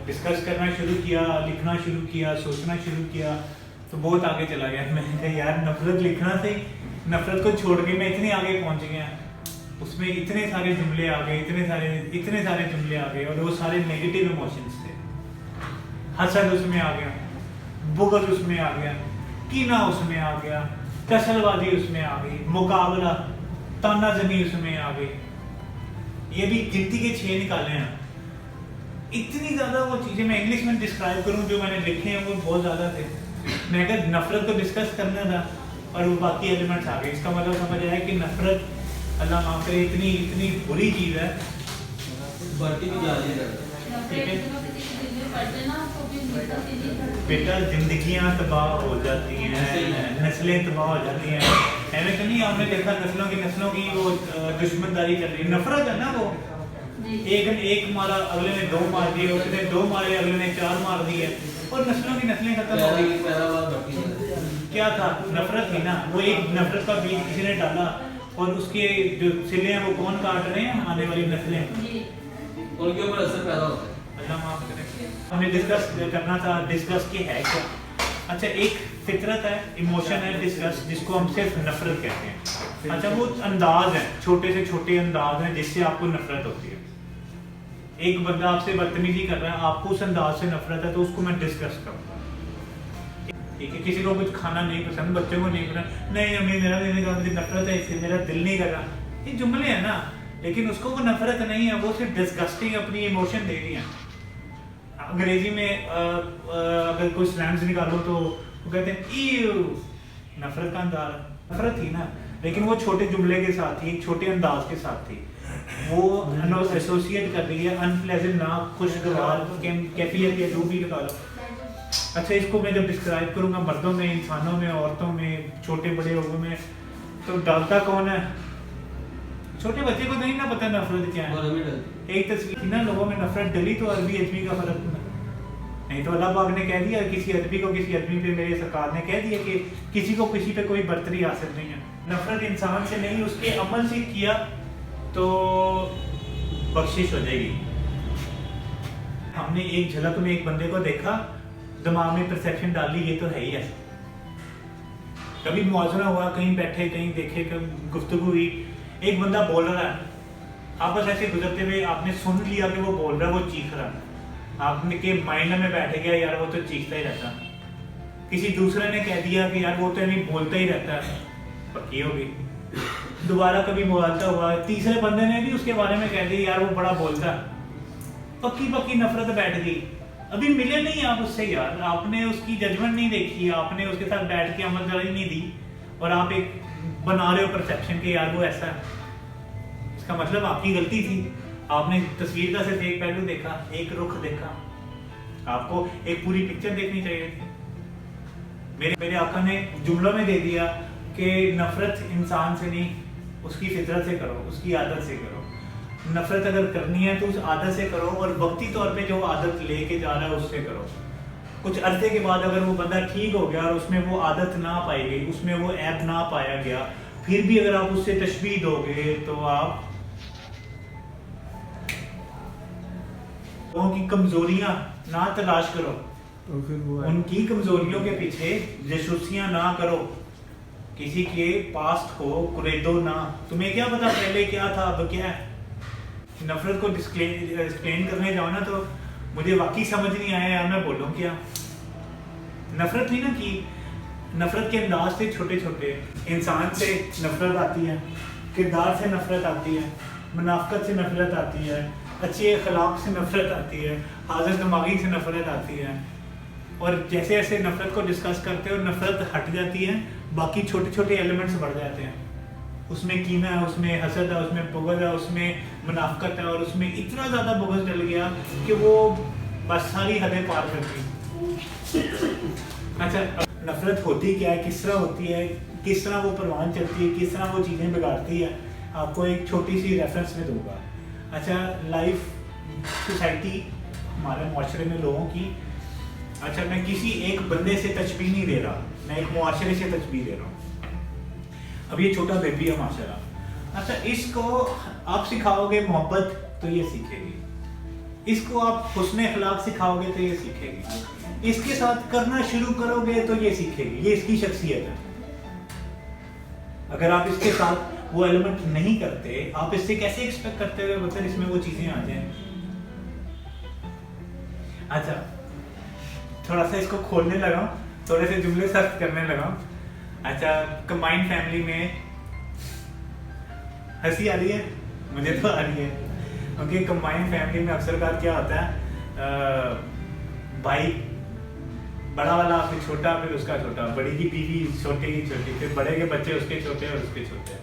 Discuss करना शुरू किया, लिखना शुरू किया, सोचना शुरू किया, तो बहुत आगे चला गया। मैंने कहा यार नफरत लिखना से नफरत को छोड़ के मैं इतने आगे पहुंच गया, उसमें इतने सारे जुमले आ गए, इतने सारे जुमले आ गए, और वो सारे नेगेटिव इमोशंस थे। हसद उसमें आ गया, बुग़्ज़ उसमें आ गया, कीना उसमें आ गया, कसलबाजी उसमें आ गई, मुकाबला, तानाज़नी उसमें आ गई। ये भी गिनती के 6 निकाले हैं। इतनी ज़्यादा वो चीज़ें मैं इंग्लिश में डिस्क्राइब करूँ जो मैंने लिखे हैं वो बहुत ज़्यादा थे। मैं अगर नफरत को डिस्कस करना था और वो बाकी एलिमेंट्स आ गए, इसका मतलब समझ आया कि नफरत अल्लाह माफ़ करे इतनी बुरी चीज़ है। बढ़ती भी जा रही है, ठीक है बेटा, जिंदगियां तबाह हो जाती हैं, नस्लें तबाह हो जाती हैं। ऐसे तो नहीं आपने देखा नस्लों की वो दुश्मनदारी चल रही है, नफरत है ना वो। एक मारा, अगले ने 2 मार दिए, उसने 2 मारे, अगले ने 4 मार दिए, और नस्लों की नस्लें खत्म हो गई। क्या था? नफरत थी ना। वो एक नफरत का बीज किसी ने डाला, और उसके जो सिले हैं वो कौन काट रहे हैं? आने वाली नस्लें, उनके ऊपर असर पैदा होता है। अल्लाह माफ करे। हमें डिस्कस करना था, डिस्कस की है क्या? अच्छा, एक फितरत है, इमोशन है डिस्कस, जिसको हम सिर्फ नफरत कहते हैं। अच्छा, वो अंदाज है, छोटे से छोटे अंदाज हैं जिससे आपको नफरत होती है। एक बंदा आपसे बदतमीजी कर रहा है, आपको उस अंदाज से नफरत है, तो उसको मैं डिस्कस करूँगा। ठीक है, किसी को कुछ खाना नहीं पसंद, बच्चों को नहीं पसंद, नहीं अम्मी मेरा देने का मुझे नफरत है, इससे मेरा दिल नहीं कर रहा, ये जुमले हैं ना, लेकिन उसको वो नफरत नहीं है, वो सिर्फ डिस्गस्टिंग अपनी इमोशन दे रही है। अंग्रेजी में अगर कोई स्लैंग्स निकालो तो वो कहते हैं ईव, नफरत का अंदाज, नफरत थी ना, लेकिन वो छोटे जुमले के साथ थी, एक छोटे अंदाज के साथ थी। वो एसोसिएट कर रही है अनप्लेजेंट, ना खुशगवार कैफियत या जो भी लगा लो। अच्छा, इसको मैं जब डिस्क्राइब करूँगा मर्दों में, इंसानों में, औरतों में, छोटे बड़े लोगों में, तो डालता कौन है? छोटे बच्चे को नहीं ना पता नफरत क्या है। एक तस्वीर ना लोगों में नफरत डली तो अरबी अजमी का फर्क नहीं, तो अल्लाह पाक ने कह दिया किसी अदबी को किसी अदबी पे, मेरे सरकार ने कह दिया कि किसी को किसी पे कोई बर्तरी हासिल नहीं है। नफरत इंसान से नहीं, उसके अमल से किया तो बख्शिश हो जाएगी। हमने एक झलक में एक बंदे को देखा, दिमाग में परसेप्शन डाली ये तो है ही ऐसा। कभी मुआवजा हुआ, कहीं बैठे, कहीं देखे, कहीं गुफ्तगू हुई, एक बंदा बोल रहा है, आप बस ऐसे गुजरते हुए आपने सुन लिया कि वो बोल रहा है, वो चीख रहा है, आपने के माइंड में बैठ गया यार वो तो चीखता ही रहता। किसी दूसरे ने कह दिया कि यार वो तो नहीं बोलता ही रहता है, पक्की होगी। दोबारा कभी मुआवजा हुआ, तीसरे बंदे ने भी उसके बारे में कह दिया यार वो बड़ा बोलता, पक्की नफरत बैठ गई। अभी मिले नहीं आप उससे यार, आपने उसकी जजमेंट नहीं देखी, आपने उसके साथ बैठ के अमलदारी नहीं दी, और आप एक बना रहे हो परसेप्शन के यार वो ऐसा है। इसका मतलब आपकी गलती थी, आपने तस्वीर का सिर्फ एक पहलू देखा, एक रुख देखा, आपको एक पूरी पिक्चर देखनी चाहिए थी। मेरे आका ने जुमलों में दे दिया कि नफरत इंसान से नहीं, उसकी फितरत से करो, उसकी आदत से करो। नफरत अगर करनी है तो उस आदत से करो, और वक्ती तौर पे जो आदत लेके जा रहा है उससे करो। कुछ अरसे के बाद अगर वो बंदा ठीक हो गया और उसमें वो आदत ना पाई गई, उसमें वो ऐप ना पाया गया, फिर भी अगर आप उससे तशबीह दोगे तो आप लोगों की कमजोरियां ना तलाश करो, तो फिर वो उनकी कमजोरियों के पीछे जसूसियां ना करो, किसी के पास्ट को कुरेदो ना। तुम्हें क्या पता पहले क्या था अब क्या है। नफरत को एक्सप्लेन करने जाओ ना तो मुझे वाकई समझ नहीं आया यार मैं बोलूँ क्या। नफरत हुई ना कि नफरत के अंदाज से छोटे छोटे, इंसान से नफरत आती है, किरदार से नफरत आती है, मुनाफकत से नफरत आती है, अच्छे अखलाक से नफरत आती है, हाजिर दिमागी से नफरत आती है। और जैसे जैसे नफरत को डिस्कस करते हो नफरत हट जाती है, बाकी छोटे छोटे एलिमेंट्स बढ़ जाते हैं। उसमें कीना है, उसमें हसद है, उसमें बुग़्ज़ है, उसमें मुनाफकत है, और उसमें इतना ज़्यादा बुग़्ज़ डल गया कि वो बस सारी हदें पार कर गई। अच्छा, नफरत होती क्या है, किस तरह होती है, किस तरह वो परवान चलती है, किस तरह वो चीज़ें बिगाड़ती है, आपको एक छोटी सी रेफरेंस में दूंगा। अच्छा, लाइफ सोसाइटी हमारे माशरे में लोगों की, अच्छा मैं किसी एक बंदे से तशबीह नहीं दे रहा, मैं एक मुआशरे से तशबीह दे रहा हूँ। अब ये छोटा बेबी है माशाल्लाह, अच्छा इसको आप सिखाओगे मोहब्बत तो ये सीखेगी, इसको आप हुस्न अखलाक सिखाओगे तो ये सीखेगी, इसके साथ करना शुरू करोगे तो ये सीखेगी, ये इसकी शख्सियत है। अगर आप इसके साथ वो एलिमेंट नहीं करते, आप इससे कैसे एक्सपेक्ट करते हो मतलब इसमें वो चीजें आ जाएं। अच्छा, थोड़ा सा इसको खोलने लगा, थोड़े से जुमले सर्च करने लगा। अच्छा, कंबाइंड फैमिली में हंसी आ रही है, मुझे तो आ रही है, क्योंकि कंबाइंड फैमिली में अक्सर बार क्या होता है, भाई बड़ा वाला फिर छोटा, फिर उसका छोटा, बड़ी की बीवी छोटे की छोटी, फिर बड़े के बच्चे उसके छोटे और उसके छोटे।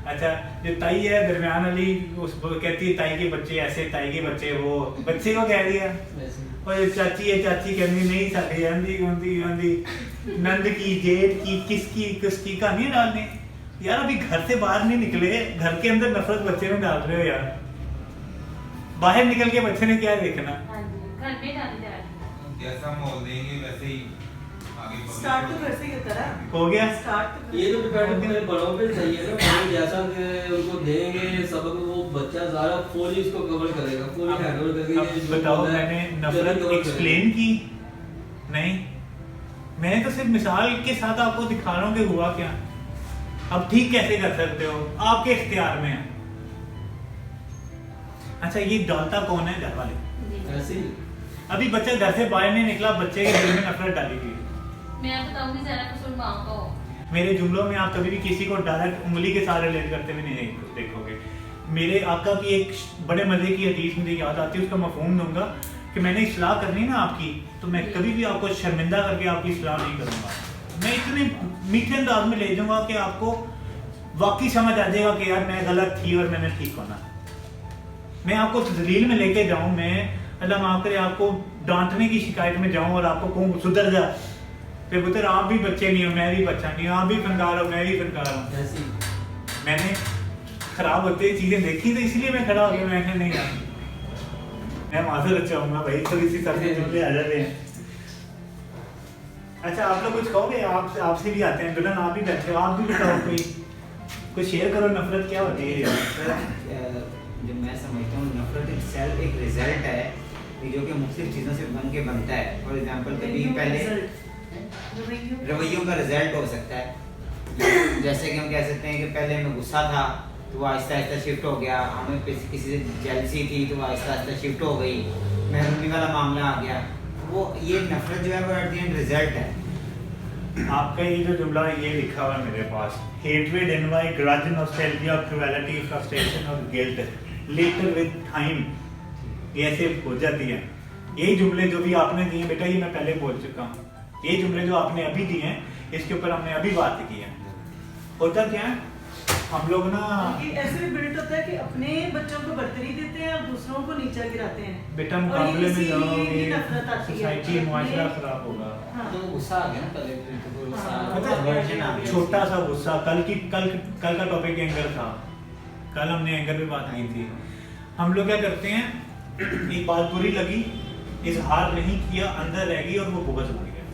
अच्छा, जो ताई है दरमियान वाली, उसको कहती है ताई के बच्चे ऐसे, ताई के बच्चे वो, बच्चे को कह दिया, और चाची है, चाची कहती नहीं साढ़े आंधी आंधी आंधी, नंद की जेठ की किसकी किसकी कहानी डालनी। यार अभी घर से बाहर नहीं निकले, घर के अंदर नफरत बच्चे में डाल रहे हो यार। बाहर निकल के बच्चे ने क्या देखना। घर में डाली जा रही जैसा माहौल देंगे वैसे ही आगे स्टार्ट तो घर से ही होता है। हो गया स्टार्ट ये तो डिपेंड अपने बड़ों पे सही है ना, बड़े जैसा कि उनको देंगे सबक, वो बच्चा सारा फुल इसको कवर करेगा, फुल हैंडल करके। अब ये जो बताओ, होता है, मैंने जल्दी नफरत cover एक्सप्लेन की नहीं, मैंने तो सिर्फ मिसाल के साथ आपको दिखा रहा हूँ कि हुआ क्या। अब ठीक कैसे कर सकते हो, आपके इख्तियार में है। अच्छा, ये डालता कौन है? घर वाले। करेगा। ऐसे ही अभी बच्चा घर से बाहर नहीं निकला, बच्चे के दिल में नफरत डाली गई। मैं बताऊंगी जरा कसूर माँ का हो। मेरे जुमलों में आप कभी भी किसी को डायरेक्ट उंगली के साथ रिलेट करते हुए नहीं देखोगे। मेरे आका की एक बड़े मजे की हदीस मुझे याद आती है, उसका मफहूम दूंगा कि मैंने इस्लाह करनी ना आपकी, तो मैं कभी भी आपको शर्मिंदा करके आपकी इस्लाह नहीं करूंगा। मैं इतने मीठे अंदाज में ले जाऊंगा कि आपको वाकई समझ आ जाएगा कि यार मैं गलत थी और मैंने ठीक होना। मैं आपको तजलील में लेके जाऊं, मैं अल्लाह माफ करे आपको डांटने की शिकायत में जाऊं और आपको कहूं सुधर जा, फिर पुत्र आप भी बच्चे नहीं हो, मैं भी बच्चा नहीं हूं, आप भी फनकार हो, मैं भी फनकार हूं। ऐसे ही मैंने खराब होते चीजें देखी तो इसलिए मैं खड़ा हो गया। मैं नहीं यार, मैं माजरत चाहूंगा भाई, थोड़ी सी सबसे जुमले आ जाते हैं। अच्छा, आप लोग कुछ कहोगे? आपसे भी आते हैं, दुल्हन आप भी बैठे हो, आप भी बताओ, कोई शेयर करो, नफरत क्या होती है यार? जो मैं समझता हूँ नफरत इटसेल्फ एक रिजल्ट है कि जो कि मुख्तलिफ चीज़ों से बन के बनता है। फॉर एग्जांपल कभी पहले रवैयों का रिजल्ट हो सकता है, जैसे कि हम कह सकते हैं कि पहले हमें गुस्सा था तो वो आहिस्ता आहिस्ता शिफ्ट हो गया, हमें किसी से जेलसी थी तो वो आहिस्ता आहिस्ता शिफ्ट हो गई, महरूमी वाला मामला आ गया। वो ये नफरत जो है वो एट द एंड रिजल्ट है। आपका ये जो जुमला है ये लिखा हुआ है मेरे पास, hatred, envy, grudge, nostalgia, cruelty, frustration और गिल्ट लेटर विद टाइम, ये ऐसे हो जाती है। यही जुमले जो भी आपने दिए बेटा, ये मैं पहले बोल चुका हूँ। ये जुमले जो आपने अभी दिए हैं, इसके ऊपर हमने अभी बात की है। होता क्या है, हम लोग ना ऐसे भी बिल्ट होता है कि अपने बच्चों को बर्तरी देते हैं और दूसरों को नीचा गिराते हैं। बेटा और ये मुकाबले में इसीलिए जाओगे, ये नफरत आती है। सोसाइटी मुआशरा अपने- खराब होगा। हाँ। तो गुस्सा आ गया ना पहले, तो कोई गुस्सा हाँ, मतलब वर्जन आ गया। छोटा सा गुस्सा, कल का टॉपिक एंगर था, कल हमने एंगर पे बात की थी। हम लोग क्या करते हैं, एक बात बुरी लगी, इजहार नहीं किया, अंदर रह गई और वो बुग़्ज़ बढ़ गया।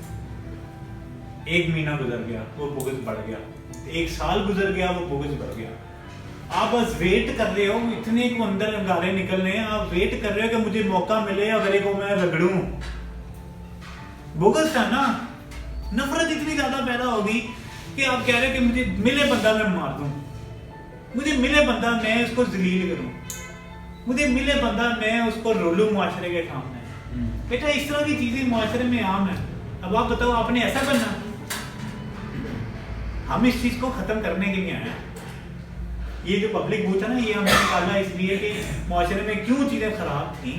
एक महीना गुजर गया, वो बुग़्ज़ बढ़ गया। एक साल गुजर गया, वो बुग़्ज़ बढ़ गया। आप बस वेट कर रहे हो, इतने को अंदर अंगारे निकल रहे हैं, आप वेट कर रहे हो कि मुझे मौका मिले अगले को मैं रगड़ूं। बुग़्ज़ था ना, नफरत इतनी ज्यादा पैदा होगी कि आप कह रहे हो कि मुझे मिले बंदा मैं मार दूं, मुझे मिले बंदा मैं उसको जलील करूं, मुझे मिले बंदा मैं उसको रोलूं मुआशरे के सामने। बेटा इस तरह की चीजें मुआशरे में आम है। अब आप बताओ, आपने ऐसा बनना? हम इस चीज को खत्म करने के लिए आए हैं। ये जो पब्लिक बूथ है ना, ये हमने निकाला इसलिए कि मुआशरे में क्यों चीजें खराब थी,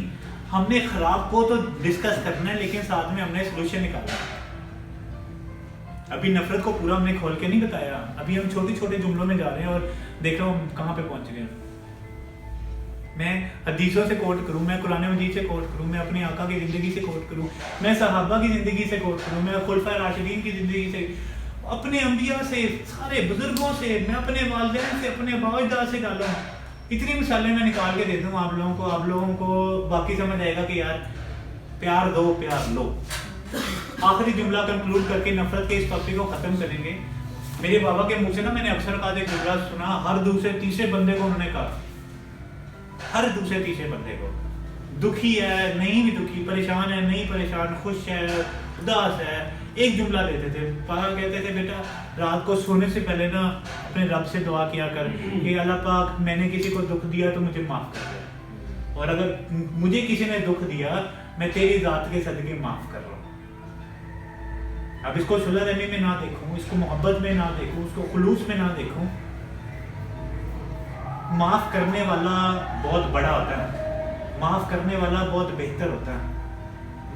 हमने खराब को तो डिस्कस करना है, लेकिन साथ में हमने सोल्यूशन निकाला। अभी नफरत को पूरा हमने खोल के नहीं बताया, अभी हम छोटे छोटे जुमलों में जा रहे हैं और देख रहा हूँ कहाँ पे पहुंच गए। मैं हदीसों से कोट करूँ, मैं कुरान मजीद से कोट करूँ, मैं अपनी आका की ज़िंदगी से कोट करूँ, मैं सहाबा की ज़िंदगी से कोट करूँ, मैं खुलफाए राशिदीन की ज़िंदगी से, अपने अंबिया से, सारे बुजुर्गों से, मैं अपने वालिदैन से, अपने बावजदाद से डालूँ। इतनी मिसालें मैं निकाल के दे दूँ आप लोगों को बाकी समझ आएगा कि यार प्यार दो, प्यार लो। आखिरी जुमला कंक्लूड करके नफरत के इस टॉपिक को ख़त्म करेंगे। मेरे बाबा के मुँह से ना मैंने अक्सर कहा एक जुमला सुना, हर दूसरे तीसरे बंदे को उन्होंने कहा, हर दूसरे तीसरे बंदे को दुखी है नहीं भी दुखी, परेशान है नहीं परेशान, खुश है उदास है, एक जुमला देते थे। पापा कहते थे बेटा रात को सोने से पहले ना अपने रब से दुआ किया कर कि अल्लाह पाक मैंने किसी को दुख दिया तो मुझे माफ़ कर दे, और अगर मुझे किसी ने दुख दिया मैं तेरी ज़ात के सदके माफ़ कर रहा हूँ। अब इसको सुलह रहमी में ना देखूँ, इसको मोहब्बत में ना देखूँ, उसको खुलूस में ना देखूँ। माफ़ करने वाला बहुत बड़ा होता है, माफ़ करने वाला बहुत बेहतर होता है।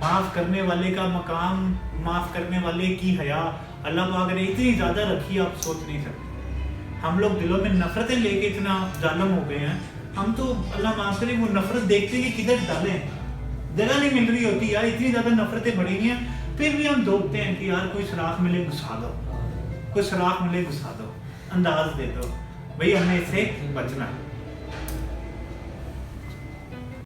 माफ़ करने वाले का मकाम, माफ़ करने वाले की हया अल्लाह पाक ने इतनी ज़्यादा रखी आप सोच नहीं सकते। हम लोग दिलों में नफ़रतें लेके इतना जालिम हो गए हैं, हम तो अल्लाह माफ़ करे वो नफ़रत देखते कि किधर डालें, जगह नहीं मिल रही होती यार, इतनी ज़्यादा नफ़रतें बढ़ी हुई हैं, फिर भी हम धोखते हैं कि यार कोई सुराख मिले घुसा दो, कोई सुराख मिले घुसा दो, अंदाज दे दो, भाई हमें इससे बचना है।